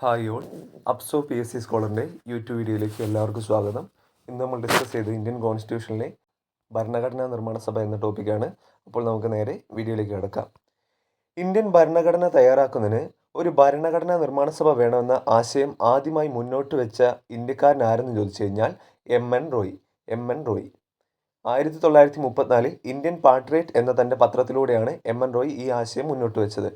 Hi all, ABSO PSC സ്കോളറിൻ്റെ YouTube വീഡിയോയിലേക്ക് എല്ലാവർക്കും സ്വാഗതം. ഇന്ന് നമ്മൾ ഡിസ്കസ് ചെയ്ത് ഇന്ത്യൻ കോൺസ്റ്റിറ്റ്യൂഷനിലെ ഭരണഘടനാ നിർമ്മാണ സഭ എന്ന ടോപ്പിക്കാണ്. അപ്പോൾ നമുക്ക് നേരെ വീഡിയോയിലേക്ക് കിടക്കാം. ഇന്ത്യൻ ഭരണഘടന തയ്യാറാക്കുന്നതിന് ഒരു ഭരണഘടനാ നിർമ്മാണ സഭ വേണമെന്ന ആശയം ആദ്യമായി മുന്നോട്ട് വെച്ച ഇന്ത്യക്കാരനാരെന്ന് ചോദിച്ചു കഴിഞ്ഞാൽ റോയ്. 1934 ഇന്ത്യൻ പാട്രിയറ്റ് എന്ന തൻ്റെ പത്രത്തിലൂടെയാണ് റോയ് ഈ ആശയം മുന്നോട്ട് വെച്ചത്.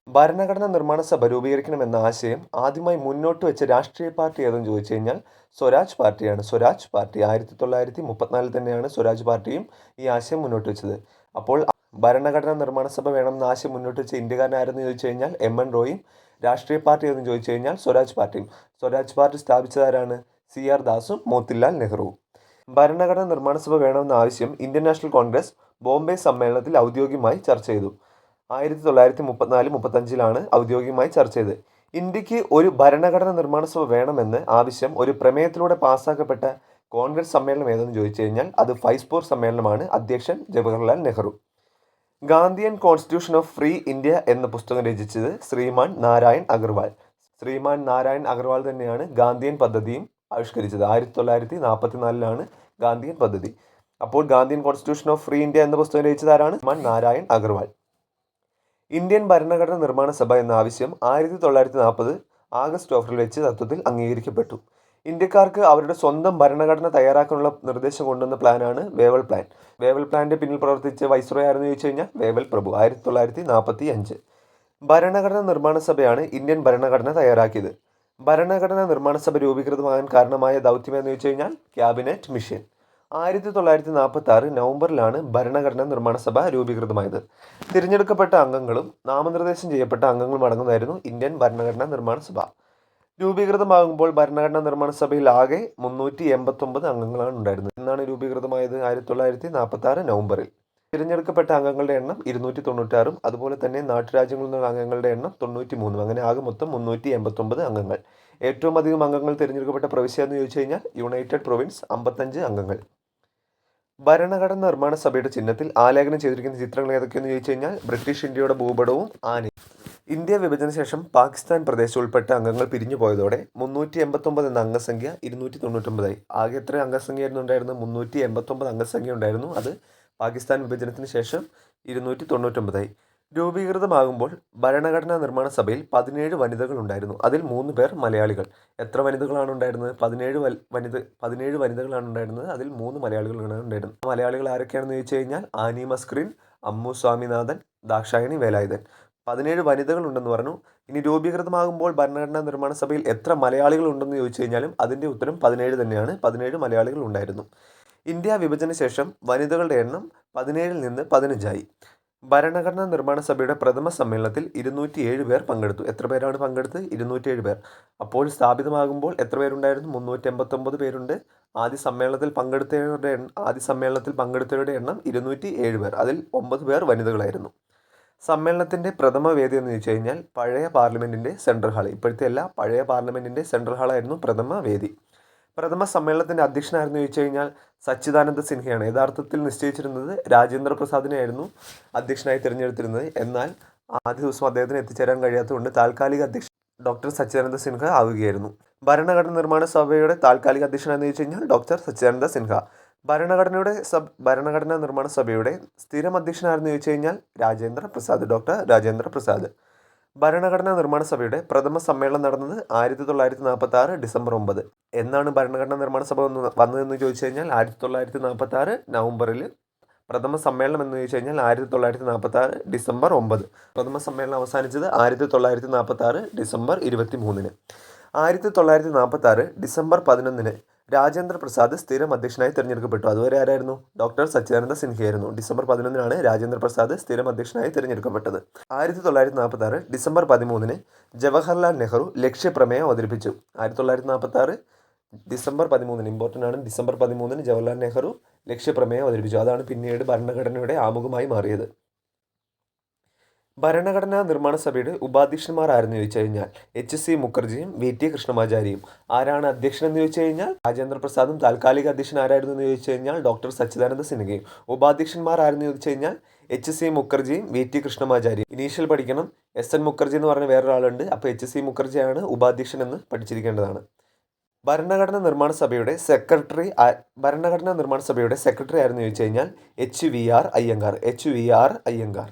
ഭരണഘടനാ നിർമ്മാണ സഭ രൂപീകരിക്കണമെന്ന ആശയം ആദ്യമായി മുന്നോട്ട് വെച്ച രാഷ്ട്രീയ പാർട്ടി ഏതെന്ന് ചോദിച്ചു കഴിഞ്ഞാൽ സ്വരാജ് പാർട്ടിയാണ്. സ്വരാജ് പാർട്ടി 1934 തന്നെയാണ് സ്വരാജ് പാർട്ടിയും ഈ ആശയം മുന്നോട്ട് വെച്ചത്. അപ്പോൾ ഭരണഘടനാ നിർമ്മാണ സഭ വേണമെന്ന ആശയം മുന്നോട്ട് വെച്ച ഇന്ത്യക്കാരനാരെന്ന് ചോദിച്ചു കഴിഞ്ഞാൽ റോയും, രാഷ്ട്രീയ പാർട്ടി ഏതെന്ന് ചോദിച്ചു കഴിഞ്ഞാൽ സ്വരാജ് പാർട്ടിയും. സ്വരാജ് പാർട്ടി സ്ഥാപിച്ചതാരാണ്? CR ദാസും മോത്തിലാൽ നെഹ്റുവും. ഭരണഘടനാ നിർമ്മാണ സഭ വേണമെന്ന ആവശ്യം ഇന്ത്യൻ നാഷണൽ കോൺഗ്രസ് ബോംബെ സമ്മേളനത്തിൽ ഔദ്യോഗികമായി ചർച്ച ചെയ്തു. 1934-35 ഔദ്യോഗികമായി ചർച്ച ചെയ്ത് ഇന്ത്യക്ക് ഒരു ഭരണഘടന നിർമ്മാണ സഭ വേണമെന്ന് ആവശ്യം ഒരു പ്രമേയത്തിലൂടെ പാസ്സാക്കപ്പെട്ട കോൺഗ്രസ് സമ്മേളനം ഏതെന്ന് ചോദിച്ചു കഴിഞ്ഞാൽ അത് ഫൈസ്പൂർ സമ്മേളനമാണ്. അധ്യക്ഷൻ Jawaharlal Nehru. Gandhian constitution of free India എന്ന പുസ്തകം രചിച്ചത് ശ്രീമാൻ നാരായൺ അഗർവാൾ തന്നെയാണ് ഗാന്ധിയൻ പദ്ധതിയും ആവിഷ്കരിച്ചത്. 1944 ഗാന്ധിയൻ പദ്ധതി. അപ്പോൾ Gandhian constitution of free India എന്ന പുസ്തകം രചിച്ചതാരാണ്? നാരായൺ അഗർവാൾ. ഇന്ത്യൻ ഭരണഘടന നിർമ്മാണ സഭ എന്ന ആവശ്യം 1940 ആഗസ്റ്റ് ഓഫറിൽ വെച്ച് തത്വത്തിൽ അംഗീകരിക്കപ്പെട്ടു. ഇന്ത്യക്കാർക്ക് അവരുടെ സ്വന്തം ഭരണഘടന തയ്യാറാക്കാനുള്ള നിർദ്ദേശം കൊണ്ടുവന്ന പ്ലാനാണ് വേവൽ പ്ലാൻ. വേവൽ പ്ലാനിന്റെ പിന്നിൽ പ്രവർത്തിച്ച വൈസ്രോയ് ആരെന്ന് ചോദിച്ചു കഴിഞ്ഞാൽ വേവൽ പ്രഭു. 1945 ഭരണഘടനാ നിർമ്മാണ സഭയാണ് ഇന്ത്യൻ ഭരണഘടന തയ്യാറാക്കിയത്. ഭരണഘടനാ നിർമ്മാണ സഭ രൂപീകൃതമാകാൻ കാരണമായ ദൗത്യം എന്ന് ചോദിച്ചു കഴിഞ്ഞാൽ ക്യാബിനറ്റ് മിഷൻ. 1946 നവംബറിലാണ് ഭരണഘടനാ നിർമ്മാണ സഭ രൂപീകൃതമായത്. തിരഞ്ഞെടുക്കപ്പെട്ട അംഗങ്ങളും നാമനിർദ്ദേശം ചെയ്യപ്പെട്ട അംഗങ്ങളും അടങ്ങുന്നതായിരുന്നു ഇന്ത്യൻ ഭരണഘടനാ നിർമ്മാണ സഭ. രൂപീകൃതമാകുമ്പോൾ ഭരണഘടനാ നിർമ്മാണ സഭയിൽ ആകെ 389 അംഗങ്ങളാണ് ഉണ്ടായിരുന്നത്. എന്നാണ് രൂപീകൃതമായത്? 1946 നവംബറിൽ. തിരഞ്ഞെടുക്കപ്പെട്ട അംഗങ്ങളുടെ എണ്ണം 296, അതുപോലെ തന്നെ നാട്ടുരാജ്യങ്ങളിൽ നിന്നുള്ള അംഗങ്ങളുടെ എണ്ണം 93. അങ്ങനെ ആകെ മൊത്തം 389 അംഗങ്ങൾ. ഏറ്റവും അധികം അംഗങ്ങൾ തിരഞ്ഞെടുക്കപ്പെട്ട പ്രവിശ്യ എന്ന് ചോദിച്ചു കഴിഞ്ഞാൽ യുണൈറ്റഡ് പ്രൊവിൻസ്, 55 അംഗങ്ങൾ. ഭരണഘടനാ നിർമ്മാണ സഭയുടെ ചിഹ്നത്തിൽ ആലേഖനം ചെയ്തിരിക്കുന്ന ചിത്രങ്ങൾ ഏതൊക്കെയെന്ന് ചോദിച്ചു കഴിഞ്ഞാൽ ബ്രിട്ടീഷ് ഇന്ത്യയുടെ ഭൂപടവും ആനയും. ഇന്ത്യ വിഭജന ശേഷം പാകിസ്ഥാൻ പ്രദേശം ഉൾപ്പെട്ട അംഗങ്ങൾ പിരിഞ്ഞു പോയതോടെ 389 എന്ന അംഗസംഖ്യ 299 ആകെ എത്ര അംഗസംഖ്യയായിരുന്നു ഉണ്ടായിരുന്നു? 389 അംഗസംഖ്യ ഉണ്ടായിരുന്നു. അത് പാകിസ്ഥാൻ വിഭജനത്തിന് ശേഷം 299. രൂപീകൃതമാകുമ്പോൾ ഭരണഘടനാ നിർമ്മാണ സഭയിൽ 17 വനിതകൾ ഉണ്ടായിരുന്നു. അതിൽ 3 പേർ മലയാളികൾ. എത്ര വനിതകളാണ് ഉണ്ടായിരുന്നത്? 17 വനിതകളാണ് ഉണ്ടായിരുന്നത്. അതിൽ 3 മലയാളികളാണ് ഉണ്ടായിരുന്നത്. മലയാളികൾ ആരൊക്കെയാണെന്ന് ചോദിച്ചു കഴിഞ്ഞാൽ ആനി മസ്ക്രീൻ, അമ്മു സ്വാമിനാഥൻ, ദാക്ഷായണി വേലായുധൻ. 17 വനിതകൾ ഉണ്ടെന്ന് പറഞ്ഞു. ഇനി രൂപീകൃതമാകുമ്പോൾ ഭരണഘടനാ നിർമ്മാണ സഭയിൽ എത്ര മലയാളികൾ ഉണ്ടെന്ന് ചോദിച്ചു കഴിഞ്ഞാലും അതിൻ്റെ ഉത്തരം 17 തന്നെയാണ്. 17 മലയാളികൾ ഉണ്ടായിരുന്നു. ഇന്ത്യ വിഭജന ശേഷം വനിതകളുടെ എണ്ണം 17 നിന്ന് 15 ഭരണഘടനാ നിർമ്മാണ സഭയുടെ പ്രഥമ സമ്മേളനത്തിൽ 207 പേർ പങ്കെടുത്തു. എത്ര പേരാണ് പങ്കെടുത്തത്? 207 പേർ. അപ്പോൾ സ്ഥാപിതമാകുമ്പോൾ എത്ര പേരുണ്ടായിരുന്നു? 389 പേരുണ്ട്. ആദ്യ സമ്മേളനത്തിൽ പങ്കെടുത്തവരുടെ എണ്ണം 207 പേർ. അതിൽ 9 പേർ വനിതകളായിരുന്നു. സമ്മേളനത്തിൻ്റെ പ്രഥമ വേദി എന്ന് ചോദിച്ചു കഴിഞ്ഞാൽ പഴയ പാർലമെൻറ്റിൻ്റെ സെൻട്രൽ ഹാൾ. ഇപ്പോഴത്തെ അല്ല, പഴയ പാർലമെൻറ്റിൻ്റെ സെൻട്രൽ ഹാളായിരുന്നു പ്രഥമ വേദി. പ്രഥമ സമ്മേളനത്തിൻ്റെ അധ്യക്ഷനായിരുന്നു ചോദിച്ചു കഴിഞ്ഞാൽ സച്ചിദാനന്ദ സിൻഹയാണ്. യഥാർത്ഥത്തിൽ നിശ്ചയിച്ചിരുന്നത് രാജേന്ദ്ര പ്രസാദിനെയായിരുന്നു അധ്യക്ഷനായി തിരഞ്ഞെടുത്തിരുന്നത്. എന്നാൽ ആദ്യ ദിവസം അദ്ദേഹത്തിന് എത്തിച്ചേരാൻ കഴിയാത്തതുകൊണ്ട് താൽക്കാലിക അധ്യക്ഷൻ ഡോക്ടർ സച്ചിദാനന്ദ സിൻഹ ആവുകയായിരുന്നു. ഭരണഘടനാ നിർമ്മാണ സഭയുടെ താൽക്കാലിക അധ്യക്ഷനാണെന്ന് ചോദിച്ചു കഴിഞ്ഞാൽ ഡോക്ടർ സച്ചിദാനന്ദ സിൻഹ. ഭരണഘടനാ നിർമ്മാണ സഭയുടെ സ്ഥിരം അധ്യക്ഷനായിരുന്നു ചോദിച്ചു കഴിഞ്ഞാൽ ഡോക്ടർ രാജേന്ദ്ര പ്രസാദ്. ഭരണഘടനാ നിർമ്മാണ സഭയുടെ പ്രഥമ സമ്മേളനം നടന്നത് 1946 ഡിസംബർ 9. എന്നാണ് ഭരണഘടനാ നിർമ്മാണ സഭ വന്നതെന്ന് ചോദിച്ചു കഴിഞ്ഞാൽ 1946 നവംബറിൽ. പ്രഥമ സമ്മേളനം എന്ന് ചോദിച്ചു കഴിഞ്ഞാൽ 1946 ഡിസംബർ 9. പ്രഥമ സമ്മേളനം അവസാനിച്ചത് 1946 ഡിസംബർ 23. 1946 ഡിസംബർ 11 രാജേന്ദ്ര പ്രസാദ് സ്ഥിരം അധ്യക്ഷനായി തിരഞ്ഞെടുക്കപ്പെട്ടു. അതുവരെ ആരായിരുന്നു? ഡോക്ടർ സച്ചിദാനന്ദ സിൻഹയായിരുന്നു. ഡിസംബർ 11 രാജേന്ദ്ര പ്രസാദ് സ്ഥിരം അധ്യക്ഷനായി തിരഞ്ഞെടുക്കപ്പെട്ടത്. 1946 ഡിസംബർ 13 ജവഹർലാൽ നെഹ്റു ലക്ഷ്യപ്രമേയം അവതരിപ്പിച്ചു. 1946 ഡിസംബർ 13 ഇമ്പോർട്ടൻ്റ് ആണ്. ഡിസംബർ 13 ജവഹർലാൽ നെഹ്റു ലക്ഷ്യപ്രമേയം അവതരിപ്പിച്ചു. അതാണ് പിന്നീട് ഭരണഘടനയുടെ ആമുഖമായി മാറിയത്. ഭരണഘടനാ നിർമ്മാണ സഭയുടെ ഉപാധ്യക്ഷന്മാർ ആരെന്ന് ചോദിച്ചു കഴിഞ്ഞാൽ HC മുഖർജിയും VT കൃഷ്ണമാചാരിയും. ആരാണ് അധ്യക്ഷനെന്ന് ചോദിച്ചു കഴിഞ്ഞാൽ രാജേന്ദ്ര പ്രസാദും. താൽക്കാലിക അധ്യക്ഷൻ ആരായിരുന്നു എന്ന് ചോദിച്ചു കഴിഞ്ഞാൽ ഡോക്ടർ സച്ചിദാനന്ദ സിൻഹയും. ഉപാധ്യക്ഷന്മാർ ആരെന്ന് ചോദിച്ചു കഴിഞ്ഞാൽ HC മുഖർജിയും VT കൃഷ്ണമാചാരിയും. ഇനീഷ്യൽ പഠിക്കണം. SN മുഖർജി എന്ന് പറഞ്ഞ വേറൊരാളുണ്ട്. അപ്പോൾ HC മുഖർജിയാണ് ഉപാധ്യക്ഷൻ എന്ന് പഠിച്ചിരിക്കേണ്ടതാണ്. ഭരണഘടനാ നിർമ്മാണ സഭയുടെ സെക്രട്ടറി ആയിരുന്നു ചോദിച്ചു കഴിഞ്ഞാൽ HVR അയ്യങ്കാർ.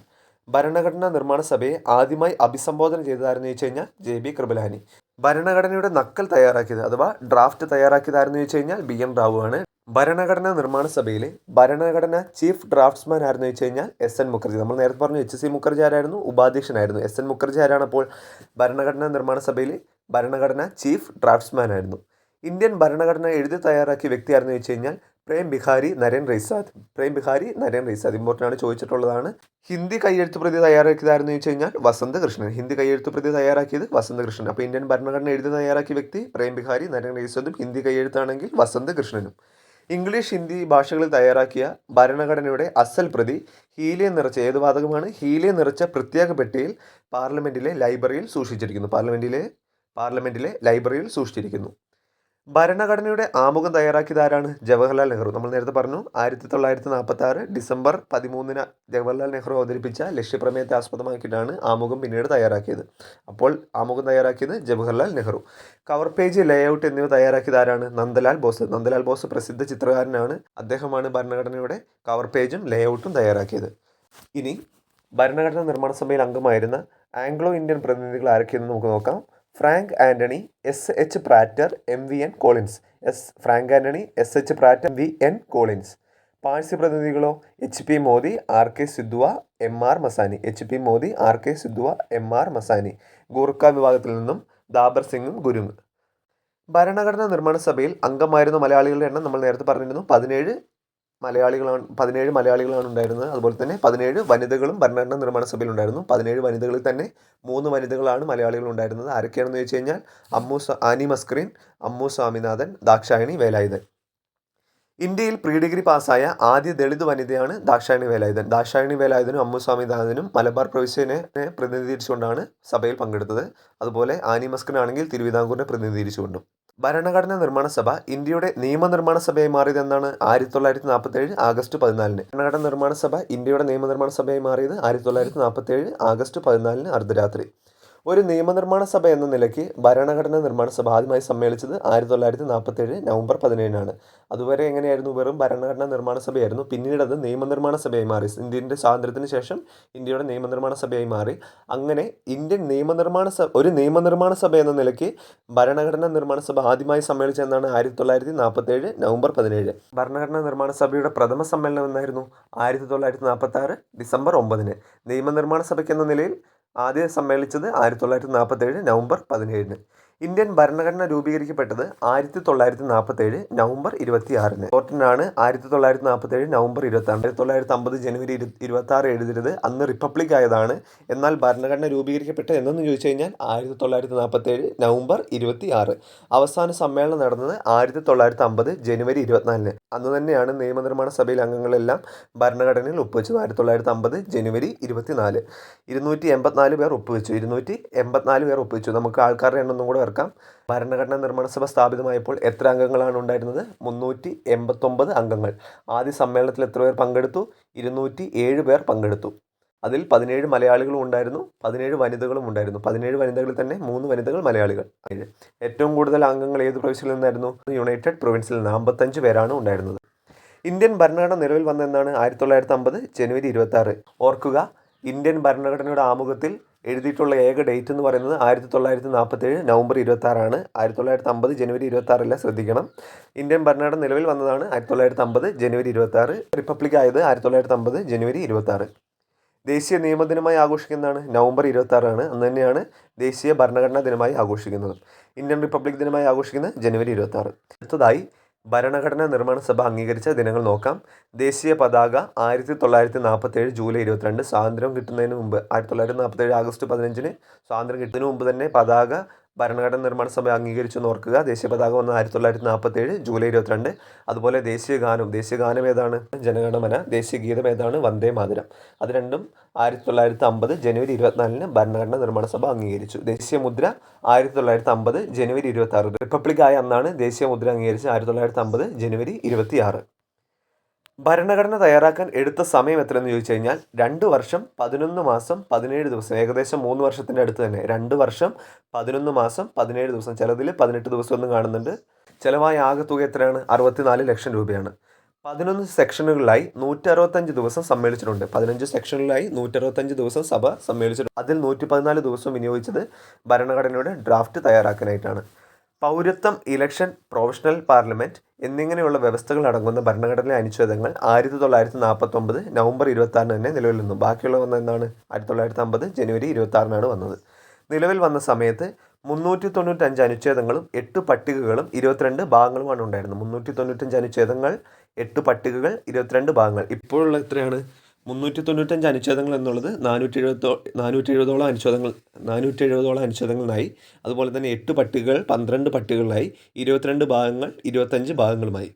ഭരണഘടനാ നിർമ്മാണ സഭയെ ആദ്യമായി അഭിസംബോധന ചെയ്തതായിരുന്നു ചോദിച്ചു കഴിഞ്ഞാൽ JB കൃപലാനി. ഭരണഘടനയുടെ നക്കൽ തയ്യാറാക്കിയത് അഥവാ ഡ്രാഫ്റ്റ് തയ്യാറാക്കിയതായിരുന്നു ചോദിച്ചു കഴിഞ്ഞാൽ BN റാവു ആണ്. ഭരണഘടനാ നിർമ്മാണ സഭയിലെ ഭരണഘടന ചീഫ് ഡ്രാഫ്റ്റ്സ്മാൻ ആയിരുന്നു ചോദിച്ചു കഴിഞ്ഞാൽ SN മുഖർജി. നമ്മൾ നേരത്തെ പറഞ്ഞു HC മുഖർജി ആരായിരുന്നു? ഉപാധ്യക്ഷനായിരുന്നു. SN മുഖർജി ആരാണ് അപ്പോൾ ഭരണഘടനാ നിർമ്മാണ സഭയിലെ ഭരണഘടന ചീഫ് ഡ്രാഫ്റ്റ്സ്മാൻ ആയിരുന്നു. ഇന്ത്യൻ ഭരണഘടന എഴുതി തയ്യാറാക്കിയ വ്യക്തിയായിരുന്നു ചോദിച്ചു കഴിഞ്ഞാൽ പ്രേം ബിഹാരി നരേൻ റൈസാദ്. ഇമ്പോർട്ടൻ്റ് ആണ്, ചോദിച്ചിട്ടുള്ളതാണ്. ഹിന്ദി കയ്യെഴുത്ത് പ്രതി തയ്യാറാക്കിയതായിരുന്നു ചോദിച്ചു കഴിഞ്ഞാൽ വസന്ത് കൃഷ്ണൻ. അപ്പോൾ ഇന്ത്യൻ ഭരണഘടന എഴുതി തയ്യാറാക്കിയ വ്യക്തി പ്രേം ബിഹാരി നരേൻ റൈസാദും, ഹിന്ദി കയ്യെഴുത്താണെങ്കിൽ വസന്ത് കൃഷ്ണനും. ഇംഗ്ലീഷ്, ഹിന്ദി ഭാഷകളിൽ തയ്യാറാക്കിയ ഭരണഘടനയുടെ അസൽ പ്രതി ഹീലിയം നിറച്ച ഏത് വാതകമാണ്? ഹീലിയം നിറച്ച പ്രത്യേക പെട്ടിയിൽ പാർലമെന്റിലെ ലൈബ്രറിയിൽ സൂക്ഷിച്ചിരിക്കുന്നു. ഭരണഘടനയുടെ ആമുഖം തയ്യാറാക്കിയത് ആരാണ്? ജവഹർലാൽ നെഹ്റു. നമ്മൾ നേരത്തെ പറഞ്ഞു 1946 ഡിസംബർ 13 ജവഹർലാൽ നെഹ്റു അവതരിപ്പിച്ച ലക്ഷ്യപ്രമേയത്തെ ആസ്പദമാക്കിയിട്ടാണ് ആമുഖം പിന്നീട് തയ്യാറാക്കിയത്. അപ്പോൾ ആമുഖം തയ്യാറാക്കിയത് Jawaharlal Nehru. Cover page, layout എന്നിവ തയ്യാറാക്കിയത് ആരാണ്? നന്ദലാൽ ബോസ് പ്രസിദ്ധ ചിത്രകാരനാണ്. അദ്ദേഹമാണ് ഭരണഘടനയുടെ കവർ പേജും ലേഔട്ടും തയ്യാറാക്കിയത്. ഇനി ഭരണഘടനാ നിർമ്മാണ സഭയിൽ അംഗമായിരുന്ന ആംഗ്ലോ ഇന്ത്യൻ പ്രതിനിധികൾ ആരൊക്കെയെന്ന് നമുക്ക് നോക്കാം. Frank Anthony, SH Prater, MVN Collins. Parsi പ്രതിനിധികളോ? HP Modi, RK Sidhwa, MR Masani. Gorkha വിഭാഗത്തിൽ നിന്നും ദാബർ സിംഗും ഗുരുങ്. ഭരണഘടനാ നിർമ്മാണ സഭയിൽ അംഗമായിരുന്ന മലയാളികളുടെ എണ്ണം നമ്മൾ നേരത്തെ പറഞ്ഞിരുന്നു. 17 മലയാളികളാണ് ഉണ്ടായിരുന്നത്. അതുപോലെ തന്നെ 17 വനിതകളും ഭരണഘടനാ നിർമ്മാണ സഭയിൽ ഉണ്ടായിരുന്നു. 17 വനിതകളിൽ തന്നെ 3 വനിതകളാണ് മലയാളികൾ ഉണ്ടായിരുന്നത്. ആരൊക്കെയാണെന്ന് ചോദിച്ചു കഴിഞ്ഞാൽ ആനി മസ്കറിൻ, അമ്മു സ്വാമിനാഥൻ, ദാക്ഷായണി വേലായുധൻ. ഇന്ത്യയിൽ പ്രീ ഡിഗ്രി പാസ്സായ ആദ്യ ദളിത് വനിതയാണ് ദാക്ഷായണി വേലായുധനും അമ്മു സ്വാമിനാഥനും മലബാർ പ്രവിശ്യനെ പ്രതിനിധീകരിച്ചുകൊണ്ടാണ് സഭയിൽ പങ്കെടുത്തത്. അതുപോലെ ആനി മസ്കറിൻ ആണെങ്കിൽ തിരുവിതാംകൂറിനെ പ്രതിനിധീകരിച്ചുകൊണ്ടും. ഭരണഘടനാ നിർമ്മാണ സഭ ഇന്ത്യയുടെ നിയമനിർമ്മാണ സഭയായി മാറിയത് എന്നാണ്? 1947 ആഗസ്റ്റ് 14. ഭരണഘടനാ നിർമ്മാണ സഭ ഇന്ത്യയുടെ നിയമനിർമ്മാണ സഭയായി മാറിയത് 1947 ആഗസ്റ്റ് 14 അർദ്ധരാത്രി. ഒരു നിയമനിർമ്മാണ സഭ എന്ന നിലയ്ക്ക് ഭരണഘടനാ നിർമ്മാണ സഭ ആദ്യമായി സമ്മേളിച്ചത് 1947 നവംബർ 17 അതുവരെ എങ്ങനെയായിരുന്നു? വെറും ഭരണഘടനാ നിർമ്മാണ സഭയായിരുന്നു. പിന്നീട് അത് നിയമനിർമ്മാണ സഭയായി മാറി. ഇന്ത്യൻ്റെ സ്വാതന്ത്ര്യത്തിന് ശേഷം ഇന്ത്യയുടെ നിയമനിർമ്മാണ സഭയായി മാറി. അങ്ങനെ ഇന്ത്യൻ ഒരു നിയമനിർമ്മാണ സഭ എന്ന നിലയ്ക്ക് ഭരണഘടനാ നിർമ്മാണ സഭ ആദ്യമായി സമ്മേളിച്ചതെന്നാണ് 1947 നവംബർ 17. ഭരണഘടനാ നിർമ്മാണ സഭയുടെ പ്രഥമ സമ്മേളനം എന്നായിരുന്നു? 1946 ഡിസംബർ 9. നിയമനിർമ്മാണ സഭയ്ക്ക് എന്ന നിലയിൽ ആദ്യം സമ്മേളിച്ചത് 1947 നവംബർ 17. ഇന്ത്യൻ ഭരണഘടന രൂപീകരിക്കപ്പെട്ടത് 1947 നവംബർ 26. ഇമ്പോർട്ടൻ്റാണ്. 1947 നവംബർ 26. 1950 ജനുവരി 26 എഴുതരുത്. അന്ന് റിപ്പബ്ലിക് ആയതാണ്. എന്നാൽ ഭരണഘടന രൂപീകരിക്കപ്പെട്ടത് എന്നെന്ന് ചോദിച്ചു കഴിഞ്ഞാൽ 1947 നവംബർ 26. അവസാന സമ്മേളനം നടന്നത് 1950 ജനുവരി 24. അന്ന് തന്നെയാണ് നിയമനിർമ്മാണ സഭയിലെ അംഗങ്ങളെല്ലാം ഭരണഘടനയിൽ ഒപ്പുവെച്ചത്. 1950 ജനുവരി 24. 284 പേർ ഒപ്പുവെച്ചു. നമുക്ക് ആൾക്കാരുടെ എണ്ണം ഒന്നും കൂടെ ഓർക്കാം. ഭരണഘടനാ നിർമ്മാണ സഭ സ്ഥാപിതമായപ്പോൾ എത്ര അംഗങ്ങളാണ് ഉണ്ടായിരുന്നത്? 389 അംഗങ്ങൾ. ആദ്യ സമ്മേളനത്തിൽ എത്ര പേർ പങ്കെടുത്തു? 207 പേർ പങ്കെടുത്തു. അതിൽ 17 മലയാളികളും ഉണ്ടായിരുന്നു, 17 വനിതകളും ഉണ്ടായിരുന്നു. 17 വനിതകളിൽ തന്നെ 3 വനിതകൾ മലയാളികൾ. ഏറ്റവും കൂടുതൽ അംഗങ്ങൾ ഏത് പ്രവിശ്യയിൽ നിന്നായിരുന്നു? യുണൈറ്റഡ് പ്രൊവിൻസിൽ നിന്ന് 55 പേരാണ് ഉണ്ടായിരുന്നത്. ഇന്ത്യൻ ഭരണഘടന നിലവിൽ വന്നെന്നാണ്? 1950 ജനുവരി 26. ഓർക്കുക, ഇന്ത്യൻ ഭരണഘടനയുടെ ആമുഖത്തിൽ എഴുതിയിട്ടുള്ള ഏക ഡേറ്റ് എന്ന് പറയുന്നത് 1947 നവംബർ 26. 1950 ജനുവരി 26 ശ്രദ്ധിക്കണം. ഇന്ത്യൻ ഭരണഘടന നിലവിൽ വന്നതാണ് 1950 ജനുവരി 26. റിപ്പബ്ലിക് ആയത് 1950 ജനുവരി 26. ദേശീയ നിയമദിനമായി ആഘോഷിക്കുന്നതാണ്? നവംബർ 26. അന്ന് തന്നെയാണ് ദേശീയ ഭരണഘടനാ ദിനമായി ആഘോഷിക്കുന്നത്. ഇന്ത്യൻ റിപ്പബ്ലിക് ദിനമായി ആഘോഷിക്കുന്നത് ജനുവരി 26. അടുത്തതായി ഭരണഘടനാ നിർമ്മാണ സഭ അംഗീകരിച്ച ദിനങ്ങൾ നോക്കാം. ദേശീയ പതാക 1947 ജൂലൈ 22. സ്വാതന്ത്ര്യം കിട്ടുന്നതിന് മുമ്പ് 1947 ആഗസ്റ്റ് 15 സ്വാതന്ത്ര്യം കിട്ടുന്നതിന് മുമ്പ് തന്നെ പതാക ഭരണഘടനാ നിർമ്മാണ സഭ അംഗീകരിച്ചു എന്ന് ഓർക്കുക. ദേശീയ പതാക വന്നത് 1947 ജൂലൈ 22. അതുപോലെ ദേശീയ ഗാനം ഏതാണ്? ജനഗണമന. ദേശീയ ഗീതം ഏതാണ്? വന്ദേ മാതരം. അത് രണ്ടും 1950 ജനുവരി 24 ഭരണഘടനാ നിർമ്മാണ സഭ അംഗീകരിച്ചു. ദേശീയ മുദ്ര 1950 ജനുവരി 26. റിപ്പബ്ലിക് ആയ അന്നാണ് ദേശീയ മുദ്ര അംഗീകരിച്ചത് 1950 ജനുവരി 26. ഭരണഘടന തയ്യാറാക്കാൻ എടുത്ത സമയം എത്രയെന്ന് ചോദിച്ചു കഴിഞ്ഞാൽ 2 വർഷം 11 മാസം 17 ദിവസം, ഏകദേശം 3 വർഷത്തിൻ്റെ അടുത്ത് തന്നെ. 2 വർഷം 11 മാസം 17 ദിവസം, ചിലതിൽ 18 ദിവസം ഒന്നും കാണുന്നുണ്ട്. ചിലവായ ആകെ തുക എത്രയാണ്? 64 ലക്ഷം രൂപയാണ്. 11 സെക്ഷനുകളിലായി 165 ദിവസം സമ്മേളിച്ചിട്ടുണ്ട്. 15 സെക്ഷനുകളിലായി 165 ദിവസം സഭ സമ്മേളിച്ചിട്ടുണ്ട്. അതിൽ 114 ദിവസം വിനിയോഗിച്ചത് ഭരണഘടനയുടെ ഡ്രാഫ്റ്റ് തയ്യാറാക്കാനായിട്ടാണ്. പൗരത്വം, ഇലക്ഷൻ, പ്രൊഫഷണൽ പാർലമെൻറ്റ് എന്നിങ്ങനെയുള്ള വ്യവസ്ഥകൾ അടങ്ങുന്ന ഭരണഘടനയിലെ അനുച്ഛേദങ്ങൾ 1949 നവംബർ 26 തന്നെ നിലവിൽ വന്നു. ബാക്കിയുള്ള വന്ന എന്നാണ് 1950 ജനുവരി 26 വന്നത്. നിലവിൽ വന്ന സമയത്ത് 395 അനുച്ഛേദങ്ങളും 8 പട്ടികകളും 22 ഭാഗങ്ങളുമാണ് ഉണ്ടായിരുന്നത്. 395 അനുച്ഛേദങ്ങൾ, 8 പട്ടികകൾ, 22 ഭാഗങ്ങൾ. ഇപ്പോഴുള്ള എത്രയാണ്? 395 അനുച്ഛേദങ്ങൾ എന്നുള്ളത് 470ഓളം അനുച്ഛേദങ്ങളായി. അതുപോലെ തന്നെ 8 പട്ടികകൾ 12 പട്ടികകളായി, 22 ഭാഗങ്ങൾ 25 ഭാഗങ്ങളുമായി.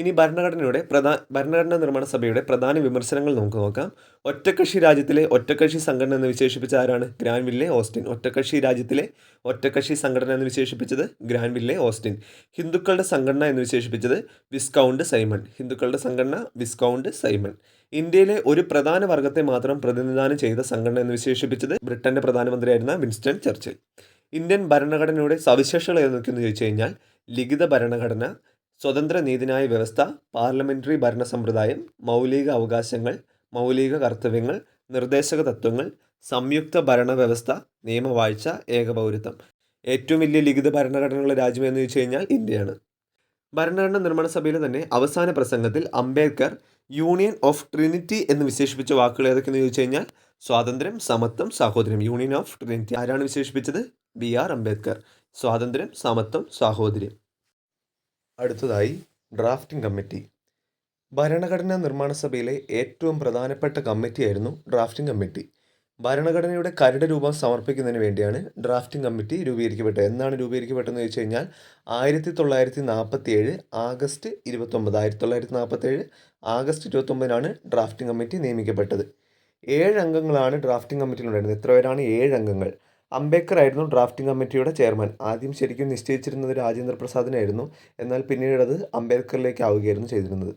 ഇനി ഭരണഘടനാ നിർമ്മാണ സഭയുടെ പ്രധാന വിമർശനങ്ങൾ നമുക്ക് നോക്കാം. ഒറ്റക്കക്ഷി രാജ്യത്തിലെ ഒറ്റക്കക്ഷി സംഘടന എന്ന് വിശേഷിപ്പിച്ച ആരാണ്? ഗ്രാൻവില്ലെ ഓസ്റ്റിൻ. ഒറ്റക്കക്ഷി രാജ്യത്തിലെ ഒറ്റക്കക്ഷി സംഘടന എന്ന് വിശേഷിപ്പിച്ചത് ഗ്രാൻവില്ലെ ഓസ്റ്റിൻ. ഹിന്ദുക്കളുടെ സംഘടന എന്ന് വിശേഷിപ്പിച്ചത് വിസ്കൗണ്ട് സൈമൺ. ഇന്ത്യയിലെ ഒരു പ്രധാന വർഗത്തെ മാത്രം പ്രതിനിധാനം ചെയ്ത സംഘടന എന്ന് വിശേഷിപ്പിച്ചത് ബ്രിട്ടന്റെ പ്രധാനമന്ത്രിയായിരുന്ന വിൻസ്റ്റൺ ചർച്ചിൽ. ഇന്ത്യൻ ഭരണഘടനയുടെ സവിശേഷതകൾ ഏതൊക്കെയെന്ന് ചോദിച്ചു കഴിഞ്ഞാൽ ലിഖിത ഭരണഘടന, സ്വതന്ത്ര നീതിന്യായ വ്യവസ്ഥ, പാർലമെന്ററി ഭരണ സമ്പ്രദായം, മൗലിക അവകാശങ്ങൾ, മൗലിക കർത്തവ്യങ്ങൾ, നിർദ്ദേശക തത്വങ്ങൾ, സംയുക്ത ഭരണ വ്യവസ്ഥ, നിയമവാഴ്ച, ഏകപൗരത്വം. ഏറ്റവും വലിയ ലിഖിത ഭരണഘടനയുള്ള രാജ്യം എന്ന് ചോദിച്ചു കഴിഞ്ഞാൽ ഇന്ത്യയാണ്. ഭരണഘടനാ നിർമ്മാണ സഭയിലെ തന്നെ അവസാന പ്രസംഗത്തിൽ അംബേദ്കർ യൂണിയൻ ഓഫ് ട്രിനിറ്റി എന്ന് വിശേഷിപ്പിച്ച വാക്കുകൾ ഏതൊക്കെയെന്ന് ചോദിച്ചു കഴിഞ്ഞാൽ സ്വാതന്ത്ര്യം, സമത്വം, സാഹോദര്യം. യൂണിയൻ ഓഫ് ട്രിനിറ്റി ആരാണ് വിശേഷിപ്പിച്ചത്? BR അംബേദ്കർ. സ്വാതന്ത്ര്യം, സമത്വം, സാഹോദര്യം. അടുത്തതായി ഡ്രാഫ്റ്റിംഗ് കമ്മിറ്റി. ഭരണഘടനാ നിർമ്മാണ സഭയിലെ ഏറ്റവും പ്രധാനപ്പെട്ട കമ്മിറ്റിയായിരുന്നു ഡ്രാഫ്റ്റിംഗ് കമ്മിറ്റി. ഭരണഘടനയുടെ കരട് രൂപം സമർപ്പിക്കുന്നതിന് വേണ്ടിയാണ് ഡ്രാഫ്റ്റിംഗ് കമ്മിറ്റി രൂപീകരിക്കപ്പെട്ടത്. എന്നാണ് രൂപീകരിക്കപ്പെട്ടതെന്ന് ചോദിച്ചു കഴിഞ്ഞാൽ 1947 ആഗസ്റ്റ് 29. 1947 ആഗസ്റ്റ് 29 ഡ്രാഫ്റ്റിംഗ് കമ്മിറ്റി നിയമിക്കപ്പെട്ടത്. 7 അംഗങ്ങളാണ് ഡ്രാഫ്റ്റിംഗ് കമ്മിറ്റിയിൽ ഉണ്ടായിരുന്നത്. എത്ര പേരാണ്? 7 അംഗങ്ങൾ. അംബേദ്കർ ആയിരുന്നു ഡ്രാഫ്റ്റിംഗ് കമ്മിറ്റിയുടെ ചെയർമാൻ. ആദ്യം ശരിക്കും നിശ്ചയിച്ചിരുന്നത് രാജേന്ദ്ര പ്രസാദിനായിരുന്നു. എന്നാൽ പിന്നീട് അത് അംബേദ്കറിലേക്ക് ആവുകയായിരുന്നു ചെയ്തിരുന്നത്.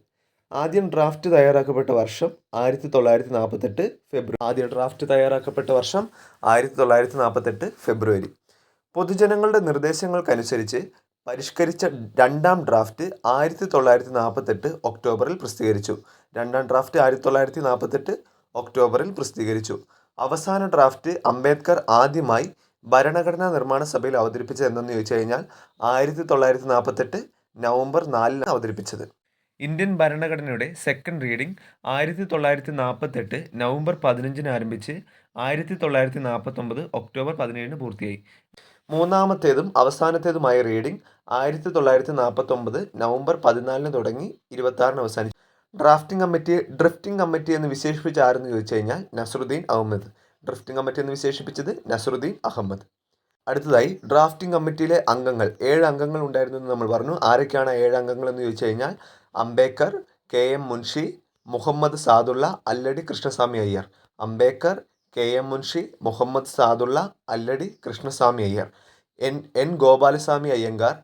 ആദ്യം ഡ്രാഫ്റ്റ് തയ്യാറാക്കപ്പെട്ട വർഷം 1948 ഫെബ്രുവരി. പൊതുജനങ്ങളുടെ നിർദ്ദേശങ്ങൾക്കനുസരിച്ച് പരിഷ്കരിച്ച രണ്ടാം ഡ്രാഫ്റ്റ് 1948 ഒക്ടോബറിൽ പ്രസിദ്ധീകരിച്ചു. അവസാന ഡ്രാഫ്റ്റ് അംബേദ്കർ ആദ്യമായി ഭരണഘടനാ നിർമ്മാണ സഭയിൽ അവതരിപ്പിച്ചത് എന്തെന്ന് ചോദിച്ചു കഴിഞ്ഞാൽ 1948 നവംബർ 4 അവതരിപ്പിച്ചത്. ഇന്ത്യൻ ഭരണഘടനയുടെ സെക്കൻഡ് റീഡിംഗ് 1948 നവംബർ 15 ആരംഭിച്ച് 1949 ഒക്ടോബർ 17 പൂർത്തിയായി. മൂന്നാമത്തേതും അവസാനത്തേതുമായ റീഡിംഗ് 1949 നവംബർ 14 തുടങ്ങി 26 അവസാനിച്ചു. ഡ്രിഫ്റ്റിംഗ് കമ്മിറ്റി എന്ന് വിശേഷിപ്പിച്ച ആരെന്ന് ചോദിച്ചു കഴിഞ്ഞാൽ നസറുദ്ദീൻ അഹമ്മദ്. ഡ്രിഫ്റ്റിംഗ് കമ്മിറ്റി എന്ന് വിശേഷിപ്പിച്ചത് നസറുദ്ദീൻ അഹമ്മദ്. അടുത്തതായി ഡ്രാഫ്റ്റിംഗ് കമ്മിറ്റിയിലെ അംഗങ്ങൾ. 7 അംഗങ്ങൾ ഉണ്ടായിരുന്നു എന്ന് നമ്മൾ പറഞ്ഞു. ആരൊക്കെയാണ് 7 അംഗങ്ങൾ എന്ന് ചോദിച്ചു കഴിഞ്ഞാൽ അംബേദ്കർ, KM മുൻഷി, മുഹമ്മദ് സാദുള്ള, അല്ലടി കൃഷ്ണസ്വാമി അയ്യർ. അംബേദ്കർ, KM മുൻഷി, മുഹമ്മദ് സാദുള്ള, അല്ലടി Krishnaswamy Iyer. N Gopalaswamy Iyengar,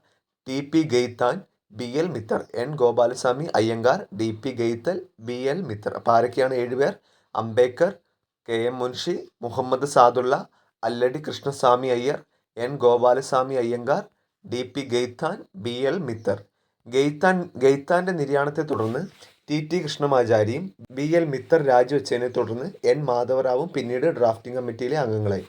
TP Khaitan, BL Mitter. N Gopalaswamy Iyengar, DP ഗെയ്ത്തൽ, BL Mitter. അപ്പോൾ ആരൊക്കെയാണ് 7 പേർ? അംബേദ്കർ, KM മുൻഷി, മുഹമ്മദ് സാദുള്ള, അല്ലടി Krishnaswamy Iyer, N Gopalaswamy Iyengar, DP Khaitan, BL Mitter. ഗെയ്ത്താൻ്റെ നിര്യാണത്തെ തുടർന്ന് TT കൃഷ്ണമാചാരിയും BL മിത്തർ രാജിവെച്ചതിനെ തുടർന്ന് N മാധവറാവും പിന്നീട് ഡ്രാഫ്റ്റിംഗ് കമ്മിറ്റിയിലെ അംഗങ്ങളായി.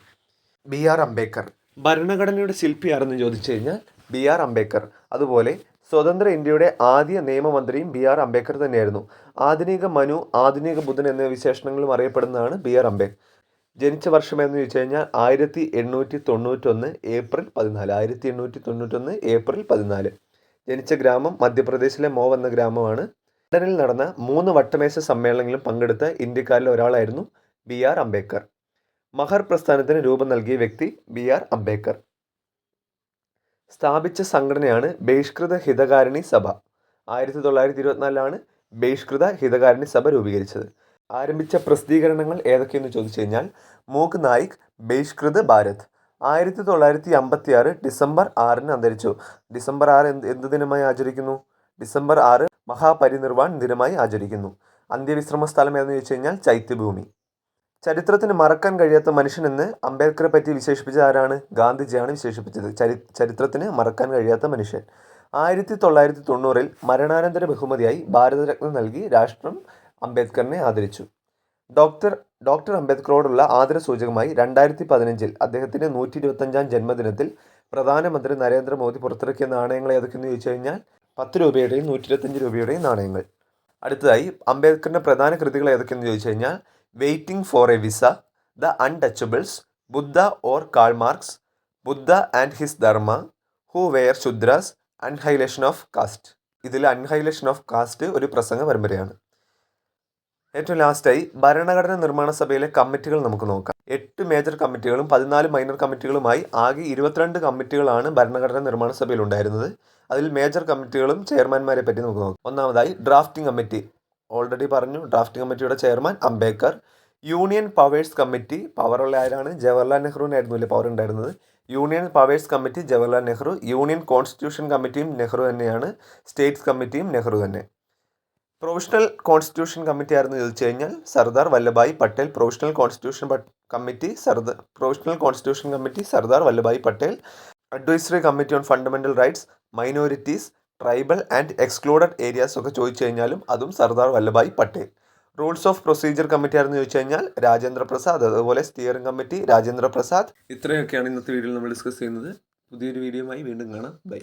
BR അംബേദ്കർ. ഭരണഘടനയുടെ ശില്പി ആരെന്ന് ചോദിച്ചു കഴിഞ്ഞാൽ BR അംബേദ്കർ. അതുപോലെ സ്വതന്ത്ര ഇന്ത്യയുടെ ആദ്യ നിയമമന്ത്രിയും BR അംബേദ്കർ തന്നെയായിരുന്നു. ആധുനിക മനു, ആധുനിക ബുദ്ധൻ എന്ന വിശേഷണങ്ങളും അറിയപ്പെടുന്നതാണ് BR അംബേദ്കർ. ജനിച്ച വർഷം എന്ന് ചോദിച്ചു കഴിഞ്ഞാൽ 1891 ഏപ്രിൽ 14. ജനിച്ച ഗ്രാമം മധ്യപ്രദേശിലെ മോവ് എന്ന ഗ്രാമമാണ്. ലണ്ടനിൽ നടന്ന 3 വട്ടമേശ സമ്മേളനങ്ങളിലും പങ്കെടുത്ത ഇന്ത്യക്കാരിൽ ഒരാളായിരുന്നു BR അംബേദ്കർ. മഹർ പ്രസ്ഥാനത്തിന് രൂപം നൽകിയ വ്യക്തി BR അംബേദ്കർ. സ്ഥാപിച്ച സംഘടനയാണ് ബഹിഷ്കൃത ഹിതകാരിണി സഭ. 1924 ബഹിഷ്കൃത ഹിതകാരിണി സഭ രൂപീകരിച്ചത്. ആരംഭിച്ച പ്രസിദ്ധീകരണങ്ങൾ ഏതൊക്കെയെന്ന് ചോദിച്ചു കഴിഞ്ഞാൽ മൂക് നായിക്, ബഹിഷ്കൃത് ഭാരത്. 1956 ഡിസംബർ 6 അന്തരിച്ചു. ഡിസംബർ 6 എന്ത് ദിനമായി ആചരിക്കുന്നു? ഡിസംബർ 6 മഹാപരിനിർവാൺ ദിനമായി ആചരിക്കുന്നു. അന്ത്യവിശ്രമ സ്ഥലം എന്ന് ചോദിച്ചു കഴിഞ്ഞാൽ ചൈത്യഭൂമി. ചരിത്രത്തിന് മറക്കാൻ കഴിയാത്ത മനുഷ്യനെന്ന് അംബേദ്കറെ പറ്റി വിശേഷിപ്പിച്ചത് ആരാണ്? ഗാന്ധിജിയാണ് വിശേഷിപ്പിച്ചത്. ചരിത്രത്തിന് മറക്കാൻ കഴിയാത്ത മനുഷ്യൻ. 1990 മരണാനന്തര ബഹുമതിയായി ഭാരതരത്ന നൽകി രാഷ്ട്രം അംബേദ്കറിനെ ആദരിച്ചു. ഡോക്ടർ അംബേദ്കറോടുള്ള ആദരസൂചകമായി 2015 അദ്ദേഹത്തിൻ്റെ 125ാം ജന്മദിനത്തിൽ പ്രധാനമന്ത്രി നരേന്ദ്രമോദി പുറത്തിറക്കിയ നാണയങ്ങൾ ഏതൊക്കെയെന്ന് ചോദിച്ചു കഴിഞ്ഞാൽ 10 രൂപയുടെയും 125 രൂപയുടെയും നാണയങ്ങൾ. അടുത്തതായി അംബേദ്കറിൻ്റെ പ്രധാന കൃതികൾ ഏതൊക്കെയെന്ന് ചോദിച്ചു കഴിഞ്ഞാൽ waiting for a visa, the untouchables, Buddha or Karl Marx, Buddha and his dharma, who were Shudras, annihilation of caste. ഇതിൽ അൺഹൈലേഷൻ ഓഫ് കാസ്റ്റ് ഒരു പ്രസംഗ പരമ്പരയാണ്. ഏറ്റവും ലാസ്റ്റായി ഭരണഘടനാ നിർമ്മാണ സഭയിലെ കമ്മിറ്റികൾ നമുക്ക് നോക്കാം. 8 മേജർ കമ്മിറ്റികളും 14 മൈനർ കമ്മിറ്റികളുമായി ആകെ 22 കമ്മിറ്റികളാണ് ഭരണഘടനാ നിർമ്മാണ സഭയിൽ ഉണ്ടായിരുന്നത്. അതിൽ മേജർ കമ്മിറ്റികളും ചെയർമാൻമാരെ പറ്റി നമുക്ക് നോക്കാം. ഒന്നാമതായി ഡ്രാഫ്റ്റിംഗ് കമ്മിറ്റി. ഓൾറെഡി പറഞ്ഞു, ഡ്രാഫ്റ്റിംഗ് കമ്മിറ്റിയുടെ chairman Ambedkar. Union powers committee, പവറുള്ള ആരാണ്? ജവഹർലാൽ നെഹ്റുവിനായിരുന്നില്ലേ പവർ ഉണ്ടായിരുന്നത്. Union powers committee Jawaharlal Nehru. Union constitution കമ്മിറ്റിയും നെഹ്റു തന്നെയാണ്. സ്റ്റേറ്റ്സ് കമ്മിറ്റിയും നെഹ്റു തന്നെ. പ്രൊവിഷണൽ കോൺസ്റ്റിറ്റ്യൂഷൻ കമ്മിറ്റി ആയിരുന്നു ചോദിച്ചു കഴിഞ്ഞാൽ Sardar Vallabhbhai Patel. Provisional constitution committee Sardar Vallabhbhai Patel. Advisory committee on fundamental rights, minorities, tribal and excluded areas ഒക്കെ ചോദിച്ചു കഴിഞ്ഞാലും അതും Sardar Vallabhbhai Patel. Rules of procedure committee ആയിരുന്നു ചോദിച്ചു കഴിഞ്ഞാൽ രാജേന്ദ്ര പ്രസാദ്. അതുപോലെ സ്റ്റിയറിംഗ് കമ്മിറ്റി രാജേന്ദ്ര പ്രസാദ്. ഇത്രയൊക്കെയാണ് ഇന്നത്തെ വീഡിയോയിൽ നമ്മൾ ഡിസ്കസ് ചെയ്യുന്നത്. പുതിയൊരു വീഡിയോയുമായി വീണ്ടും കാണാം. ബൈ.